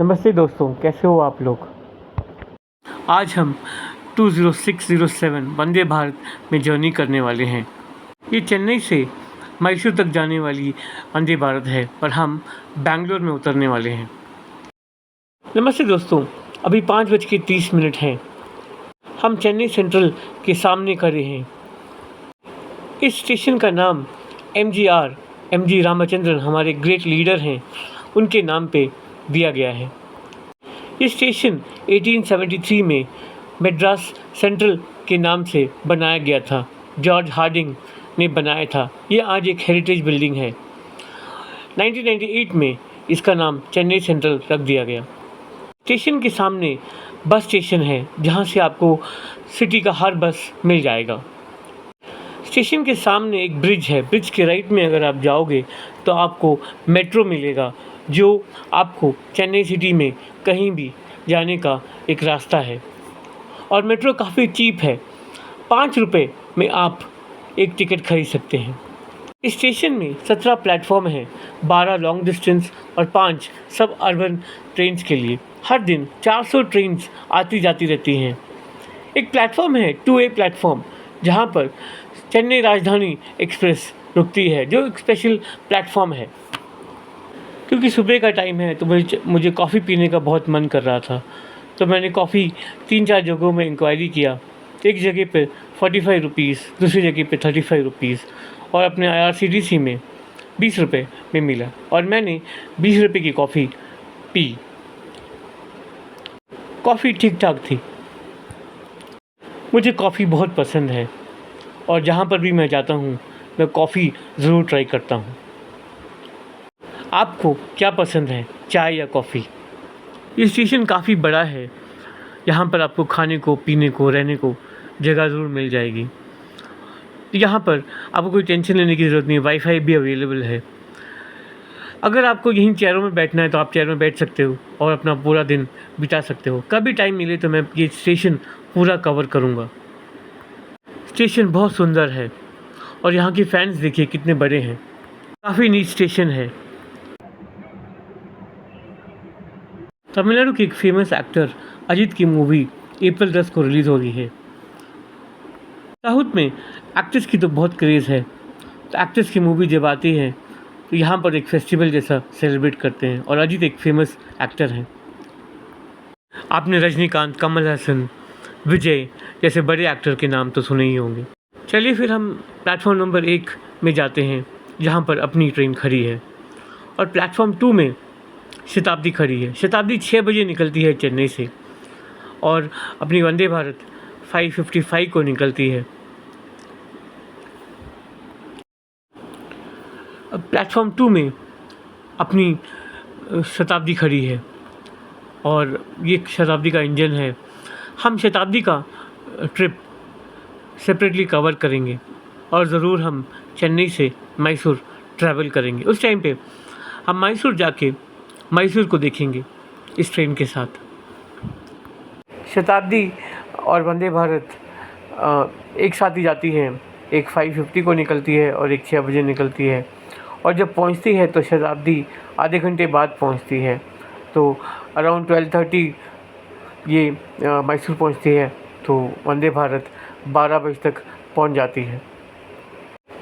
नमस्ते दोस्तों, कैसे हो आप लोग। आज हम 20607 वंदे भारत में जर्नी करने वाले हैं। ये चेन्नई से मैसूर तक जाने वाली वंदे भारत है, पर हम बैंगलोर में उतरने वाले हैं। नमस्ते दोस्तों, अभी 5:30 हैं। हम चेन्नई सेंट्रल के सामने खड़े हैं। इस स्टेशन का नाम एम जी रामचंद्रन, हमारे ग्रेट लीडर हैं, उनके नाम पे दिया गया है। ये स्टेशन 1873 में मद्रास सेंट्रल के नाम से बनाया गया था। जॉर्ज हार्डिंग ने बनाया था। ये आज एक हेरिटेज बिल्डिंग है। 1998 में इसका नाम चेन्नई सेंट्रल रख दिया गया। स्टेशन के सामने बस स्टेशन है, जहाँ से आपको सिटी का हर बस मिल जाएगा। स्टेशन के सामने एक ब्रिज है। ब्रिज के राइट में अगर आप जाओगे तो आपको मेट्रो मिलेगा, जो आपको चेन्नई सिटी में कहीं भी जाने का एक रास्ता है। और मेट्रो काफ़ी चीप है। 5 रुपये में आप एक टिकट खरीद सकते हैं। इस स्टेशन में 17 प्लेटफॉर्म हैं, 12 लॉन्ग डिस्टेंस और 5 सब अर्बन ट्रेन्स के लिए। हर दिन 400 ट्रेन्स आती जाती रहती हैं। एक प्लेटफॉर्म है 2A प्लेटफॉर्म, जहाँ पर चेन्नई राजधानी एक्सप्रेस रुकती है, जो एक स्पेशल प्लेटफॉर्म है। क्योंकि सुबह का टाइम है तो मुझे कॉफ़ी पीने का बहुत मन कर रहा था, तो मैंने कॉफ़ी 3-4 जगहों में इंक्वायरी किया। एक जगह पे 45 रुपीज़, दूसरी जगह पे 35 रुपीज़ और अपने IRCTC में 20 रुपये में मिला, और मैंने 20 रुपये की कॉफ़ी पी। कॉफ़ी ठीक ठाक थी। मुझे कॉफ़ी बहुत पसंद है और जहाँ पर भी मैं जाता हूँ मैं कॉफ़ी ज़रूर ट्राई करता हूँ। आपको क्या पसंद है, चाय या कॉफ़ी? ये स्टेशन काफ़ी बड़ा है। यहाँ पर आपको खाने को, पीने को, रहने को जगह ज़रूर मिल जाएगी। यहाँ पर आपको कोई टेंशन लेने की ज़रूरत नहीं है। वाईफाई भी अवेलेबल है। अगर आपको यहीं चेयरों में बैठना है तो आप चेयर में बैठ सकते हो और अपना पूरा दिन बिता सकते हो। कभी टाइम मिले तो मैं ये स्टेशन पूरा कवर करूँगा। स्टेशन बहुत सुंदर है और यहाँ के फैंस देखिए कितने बड़े हैं। काफ़ी नीट स्टेशन है। तमिलनाडु के एक फेमस एक्टर अजित की मूवी अप्रैल 10 को रिलीज़ हो रही है। साउथ में एक्ट्रेस की तो बहुत क्रेज़ है, तो एक्ट्रेस की मूवी जब आती है तो यहाँ पर एक फेस्टिवल जैसा सेलिब्रेट करते हैं, और अजित एक फेमस एक्टर हैं। आपने रजनीकांत, कमल हसन, विजय जैसे बड़े एक्टर के नाम तो सुने ही होंगे। चलिए फिर हम प्लेटफॉर्म नंबर 1 में जाते हैं, जहाँ पर अपनी ट्रेन खड़ी है, और प्लेटफॉर्म 2 में शताब्दी खड़ी है। शताब्दी 6 बजे निकलती है चेन्नई से, और अपनी वंदे भारत 5:55 को निकलती है। अब प्लेटफॉर्म 2 में अपनी शताब्दी खड़ी है, और ये शताब्दी का इंजन है। हम शताब्दी का ट्रिप सेपरेटली कवर करेंगे, और ज़रूर हम चेन्नई से मैसूर ट्रैवल करेंगे। उस टाइम पे हम मैसूर जाके मैसूर को देखेंगे इस ट्रेन के साथ। शताब्दी और वंदे भारत एक साथ ही जाती हैं। एक 5:50 को निकलती है और एक 6 बजे निकलती है, और जब पहुंचती है तो शताब्दी आधे घंटे बाद पहुंचती है। तो अराउंड 12:30 ये मैसूर पहुंचती है, तो वंदे भारत 12 बजे तक पहुंच जाती है।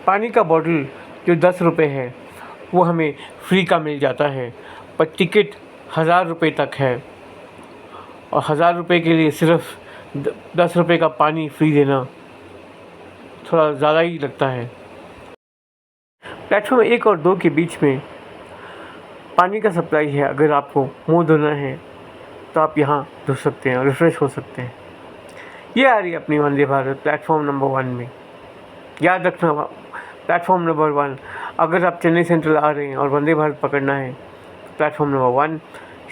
पानी का बॉटल जो 10 रुपये है वो हमें फ्री का मिल जाता है, पर टिकट 1000 रुपये तक है, और 1000 रुपये के लिए सिर्फ 10 रुपये का पानी फ्री देना थोड़ा ज़्यादा ही लगता है। प्लेटफॉर्म 1 और 2 के बीच में पानी का सप्लाई है। अगर आपको मुंह धोना है तो आप यहाँ धो सकते हैं और रिफ़्रेश हो सकते हैं। ये आ रही है अपनी वंदे भारत प्लेटफॉर्म नंबर 1 में। याद रखना, प्लेटफॉर्म नंबर 1, अगर आप चेन्नई सेंट्रल आ रहे हैं और वंदे भारत पकड़ना है, प्लेटफॉर्म नंबर 1।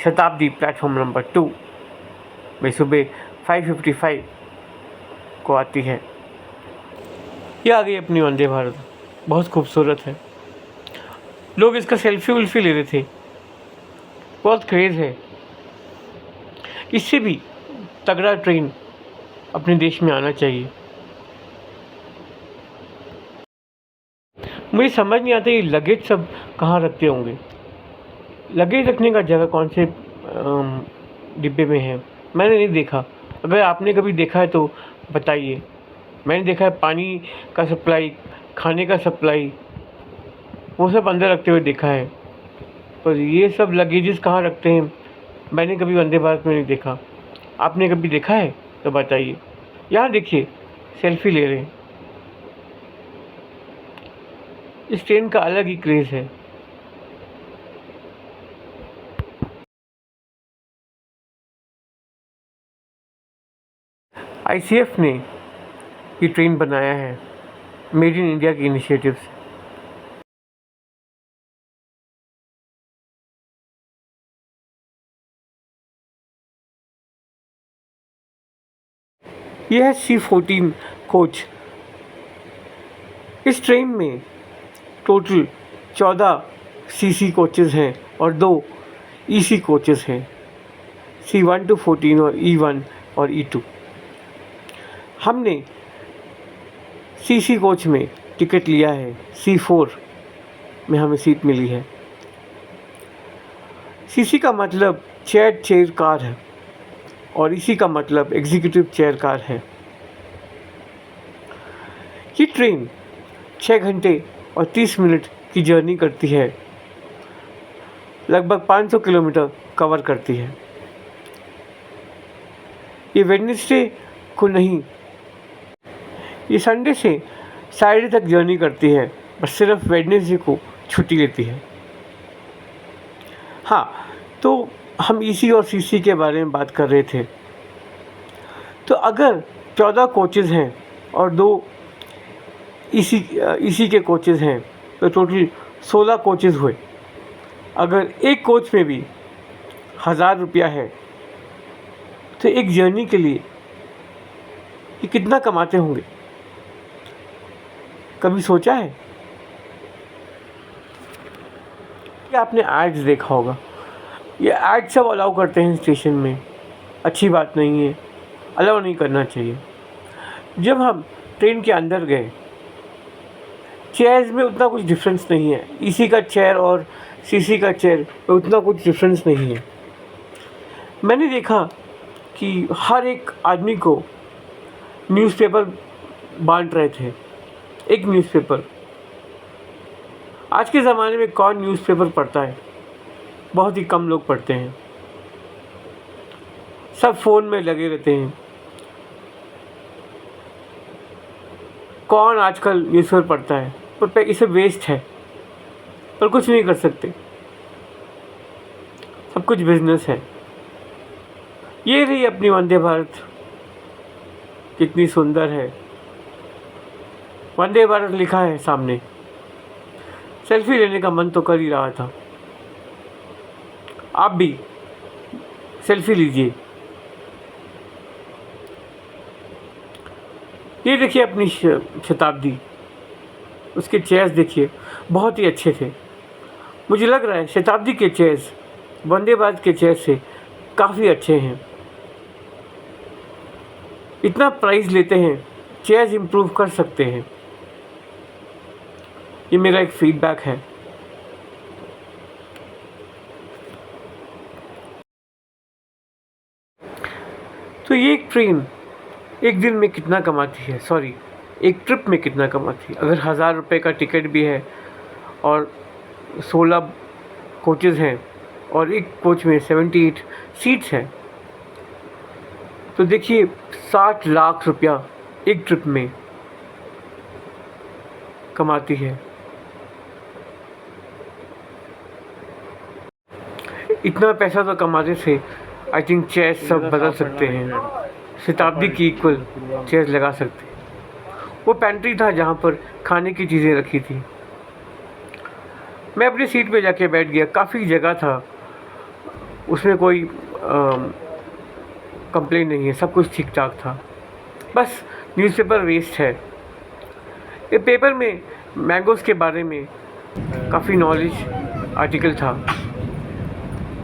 शताब्दी प्लेटफॉर्म नंबर 2 में सुबह 5:55 को आती है। ये आ गई अपनी वंदे भारत, बहुत खूबसूरत है। लोग इसका सेल्फी ले रहे थे, बहुत क्रेज़ है। इससे भी तगड़ा ट्रेन अपने देश में आना चाहिए। मुझे समझ नहीं आता ये लगेज सब कहाँ रखते होंगे। लगेज रखने का जगह कौन से डिब्बे में है। मैंने नहीं देखा, अगर आपने कभी देखा है तो बताइए। मैंने देखा है पानी का सप्लाई, खाने का सप्लाई, वो सब अंदर रखते हुए देखा है, पर ये सब लगेजेस कहाँ रखते हैं मैंने कभी वंदे भारत में नहीं देखा। आपने कभी देखा है तो बताइए। यहाँ देखिए, सेल्फी ले रहे हैं। इस ट्रेन का अलग ही क्रेज़ है। आईसीएफ ने ये ट्रेन बनाया है, मेड इन इंडिया के इनिशिएटिव से। यह है C14 कोच। इस ट्रेन में टोटल 14 सीसी कोचेज़ हैं और 2 ईसी कोचेज़ हैं, C1 to 14 और E1 और E2। हमने सीसी कोच में टिकट लिया है, C4 में हमें सीट मिली है। सीसी का मतलब चेयर कार है और ईसी का मतलब एग्जीक्यूटिव चेयर कार है। ये ट्रेन 6 घंटे और 30 मिनट की जर्नी करती है, लगभग 500 किलोमीटर कवर करती है। ये वेडनेसडे को नहीं, ये संडे से सैटरडे तक जर्नी करती है, बस सिर्फ वेडनेसडे को छुट्टी लेती है। हाँ, तो हम ईसी और सीसी के बारे में बात कर रहे थे। तो अगर 14 कोचेज़ हैं और 2 ईसी के कोचेज़ हैं तो टोटल 16 कोचेज़ हुए। अगर एक कोच में भी 1000 रुपया है तो एक जर्नी के लिए ये कितना कमाते होंगे, कभी सोचा है? क्या आपने एड्स देखा होगा? ये एड सब अलाउ करते हैं स्टेशन में, अच्छी बात नहीं है, अलाउ नहीं करना चाहिए। जब हम ट्रेन के अंदर गए, चेयर्स में उतना कुछ डिफरेंस नहीं है, ईसी का चेयर और सीसी का चेयर में उतना कुछ डिफरेंस नहीं है। मैंने देखा कि हर एक आदमी को न्यूज़पेपर बांट रहे थे, एक न्यूज़पेपर। आज के ज़माने में कौन न्यूज़पेपर पढ़ता है? बहुत ही कम लोग पढ़ते हैं, सब फ़ोन में लगे रहते हैं। कौन आजकल न्यूज़पेपर पढ़ता है? पर इसे वेस्ट है, पर कुछ नहीं कर सकते, सब कुछ बिजनेस है। ये रही अपनी वंदे भारत, कितनी सुंदर है। वंदे भारत लिखा है सामने, सेल्फी लेने का मन तो कर ही रहा था। आप भी सेल्फी लीजिए। ये देखिए अपनी शताब्दी, उसके चेयर्स देखिए, बहुत ही अच्छे थे। मुझे लग रहा है शताब्दी के चेयर्स वंदे भारत के चेयर से काफ़ी अच्छे हैं। इतना प्राइस लेते हैं, चेयर्स इम्प्रूव कर सकते हैं। ये मेरा एक फीडबैक है। तो ये एक ट्रेन एक दिन में कितना कमाती है, सॉरी एक ट्रिप में कितना कमाती है? अगर 1000 रुपये का टिकट भी है और 16 कोचेज़ हैं और एक कोच में 78 सीट्स हैं, तो देखिए 60 लाख रुपया एक ट्रिप में कमाती है। इतना पैसा तो कमाते थे, आई थिंक चेयर्स सब बदल सकते हैं, शताब्दी की इक्वल चेयर्स लगा सकते हैं। वो पेंट्री था जहाँ पर खाने की चीज़ें रखी थी। मैं अपनी सीट पे जाके बैठ गया, काफ़ी जगह था, उसमें कोई कंप्लेन नहीं है, सब कुछ ठीक ठाक था। बस न्यूज़पेपर वेस्ट है। ये पेपर में मैंगोज़ के बारे में काफ़ी नॉलेज आर्टिकल था,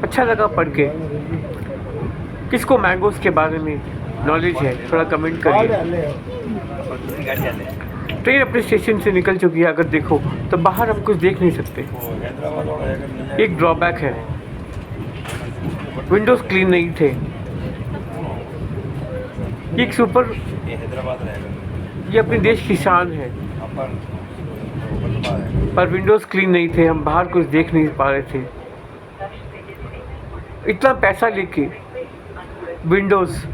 अच्छा लगा पढ़ के। किसको मैंगोज़ के बारे में नॉलेज है थोड़ा कमेंट करिए। ट्रेन अपने स्टेशन से निकल चुकी है, अगर देखो तो बाहर हम कुछ देख नहीं सकते, एक ड्रॉबैक है। विंडोज़ क्लीन नहीं थे। ये एक सुपर ये हैदराबाद रहेगा। ये अपने देश की शान है, अपन है। पर विंडोज़ क्लीन नहीं थे, हम बाहर कुछ देख नहीं पा रहे थे। इतना पैसा लेके विंडोज़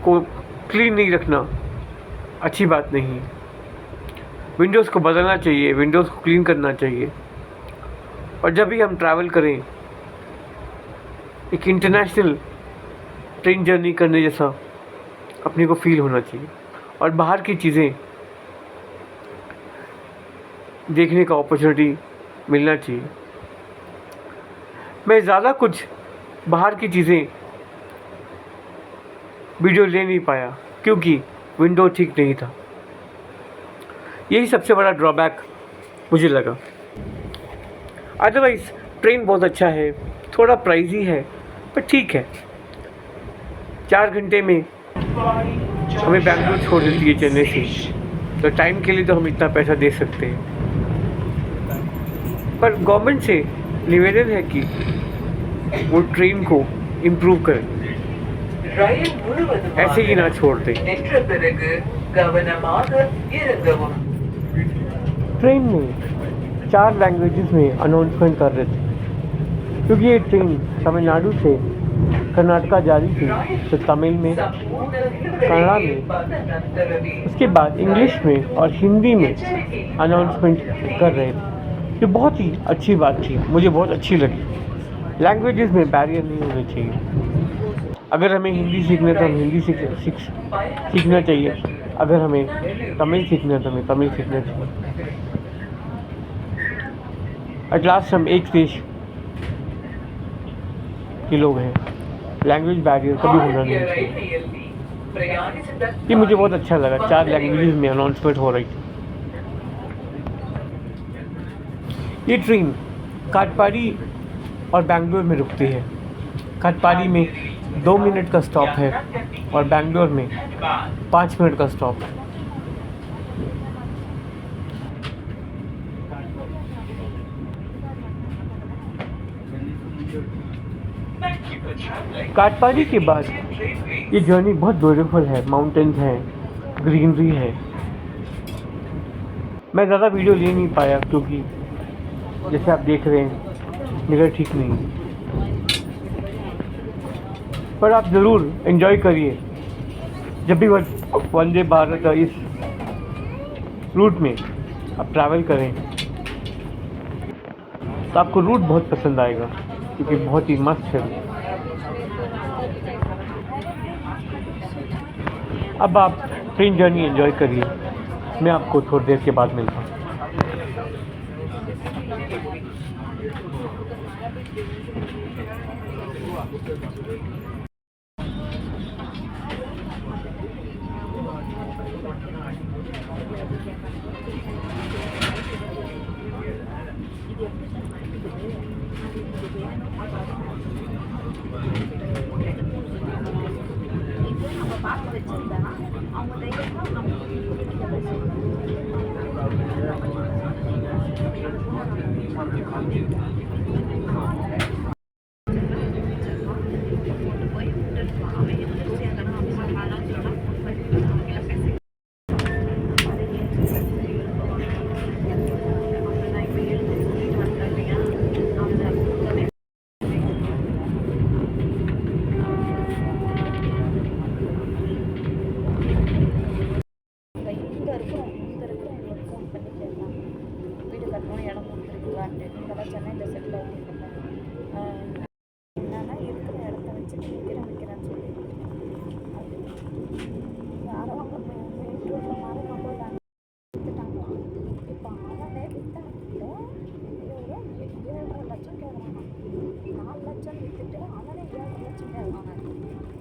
को क्लीन नहीं रखना अच्छी बात नहीं। विंडोज़ को बदलना चाहिए, विंडोज़ को क्लीन करना चाहिए। और जब भी हम ट्रैवल करें, एक इंटरनेशनल ट्रेन जर्नी करने जैसा अपने को फील होना चाहिए और बाहर की चीज़ें देखने का अपॉर्चुनिटी मिलना चाहिए। मैं ज़्यादा कुछ बाहर की चीज़ें वीडियो ले नहीं पाया क्योंकि विंडो ठीक नहीं था। यही सबसे बड़ा ड्रॉबैक मुझे लगा। अदरवाइज़ ट्रेन बहुत अच्छा है, थोड़ा प्राइजी है पर ठीक है। 4 घंटे में हमें बैंगलोर छोड़ देती है चेन्नई से, तो टाइम के लिए तो हम इतना पैसा दे सकते हैं। पर गवर्नमेंट से निवेदन है कि वो ट्रेन को इम्प्रूव करें, ऐसे ही ना छोड़ दें। ट्रेन में 4 लैंग्वेजेस में अनाउंसमेंट कर रहे थे क्योंकि ये ट्रेन तमिलनाडु से कर्नाटका जा रही थी, तो तमिल में, कन्नड़ा में, उसके बाद इंग्लिश में और हिंदी में अनाउंसमेंट कर रहे थे। ये बहुत ही अच्छी बात थी, मुझे बहुत अच्छी लगी। लैंग्वेजेस में बैरियर नहीं होने चाहिए। अगर हमें हिंदी सीखना है तो हम हिंदी सीखना चाहिए, अगर हमें तमिल सीखना है तो हमें तमिल सीखना चाहिए। एट लास्ट हम एक देश के लोग हैं, लैंग्वेज बैरियर कभी होना नहीं चाहिए। ये मुझे बहुत अच्छा लगा, 4 लैंग्वेजेस में अनाउंसमेंट हो रही थी। ये ट्रेन काटपाड़ी और बैंगलोर में रुकती है। काटपाड़ी में 2 मिनट का स्टॉप है और बैंगलोर में 5 मिनट का स्टॉप है। काटपाड़ी के बाद ये जर्नी बहुत ब्यूटीफुल है, माउंटेन्स हैं, ग्रीनरी है। मैं ज़्यादा वीडियो ले नहीं पाया क्योंकि जैसे आप देख रहे हैं निगाह ठीक नहीं है, पर आप ज़रूर एंजॉय करिए। जब भी वंदे भारत इस रूट में आप ट्रैवल करें तो आपको रूट बहुत पसंद आएगा क्योंकि बहुत ही मस्त है। अब आप ट्रेन जर्नी एंजॉय करिए, मैं आपको थोड़ी देर के बाद मिलता हूँ।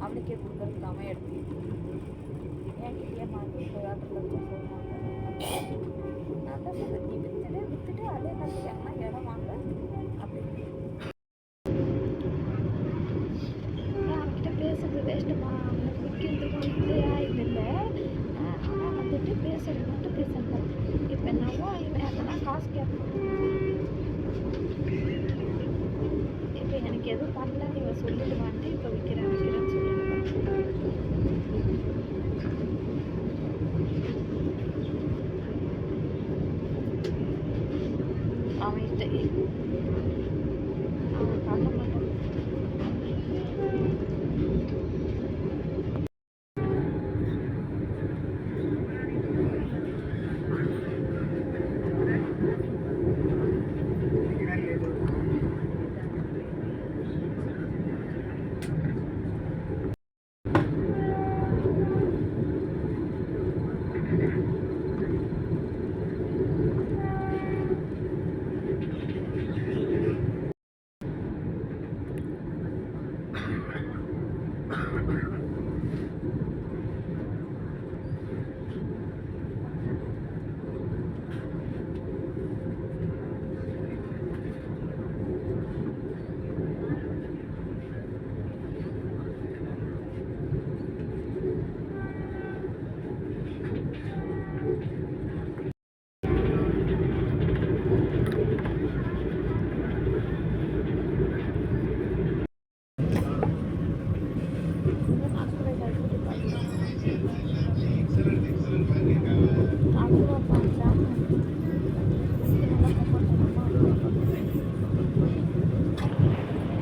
அவனுக்கே கொடுக்கறதுக்கு அவன் எடுத்து என்கிட்டயே வாங்கி போராட்டத்தில் சொல்லுவாங்க. நான் தான் சொல்லுவேன், நீ விற்றுட்டு அதே மாதிரி எங்கன்னா இடம் வாங்க அப்படின்னு. அவன்கிட்ட பேசுறது வேஸ்ட்டுமா, அவனுக்கு விற்கிறதுக்கும் இல்லையா இது இல்லை. ஆனால் வந்துட்டு பேசுறது மட்டும் பேசுறது. இப்போ என்னவோ இவன் அதெல்லாம் காசு கேட்பான். இப்போ எனக்கு எதுவும் பண்ணல, நீ சொல்லிடுவான்ட்டு இப்போ வைக்கிறேன்னு சொல்லிடுவான். அவன் அவன் காட்ட மாட்டான்.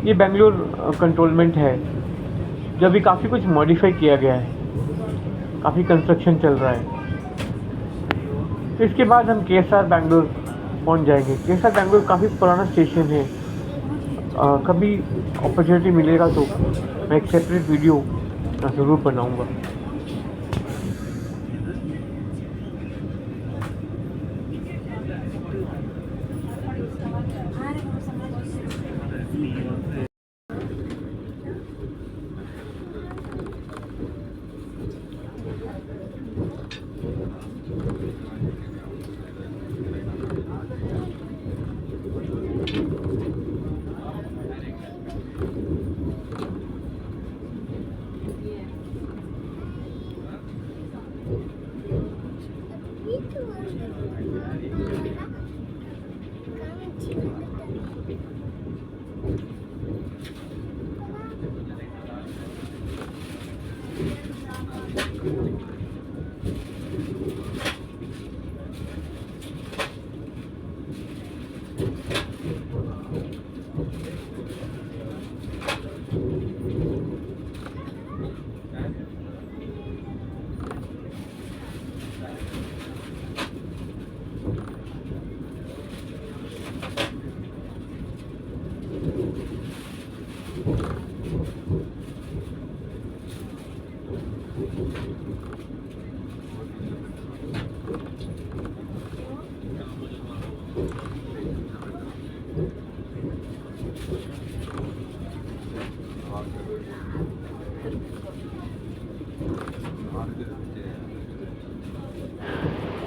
ये बेंगलोर कंटोनमेंट है, जो अभी काफ़ी कुछ मॉडिफाई किया गया है, काफ़ी कंस्ट्रक्शन चल रहा है। तो इसके बाद हम केएसआर बेंगलोर पहुंच जाएंगे। केएसआर बेंगलोर काफ़ी पुराना स्टेशन है। कभी अपॉर्चुनिटी मिलेगा तो मैं एक सेपरेट वीडियो ज़रूर बनाऊंगा।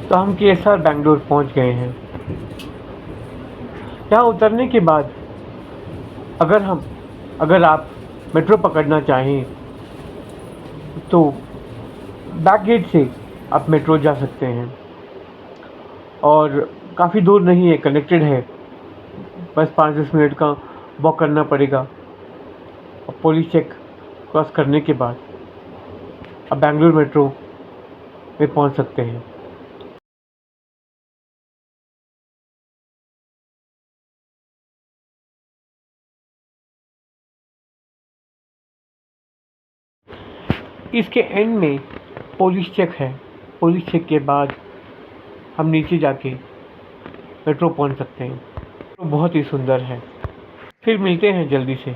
तो हम केएसआर बेंगलोर पहुंच गए हैं। यहाँ उतरने के बाद अगर आप मेट्रो पकड़ना चाहें तो बैक गेट से आप मेट्रो जा सकते हैं, और काफ़ी दूर नहीं है, कनेक्टेड है। बस 5-10 मिनट का वॉक करना पड़ेगा। और पुलिस चेक क्रॉस करने के बाद आप बेंगलोर मेट्रो में पहुंच सकते हैं। इसके एंड में पुलिस चेक है। पुलिस चेक के बाद हम नीचे जाके मेट्रो पहुंच सकते हैं। तो बहुत ही सुंदर है। फिर मिलते हैं जल्दी से।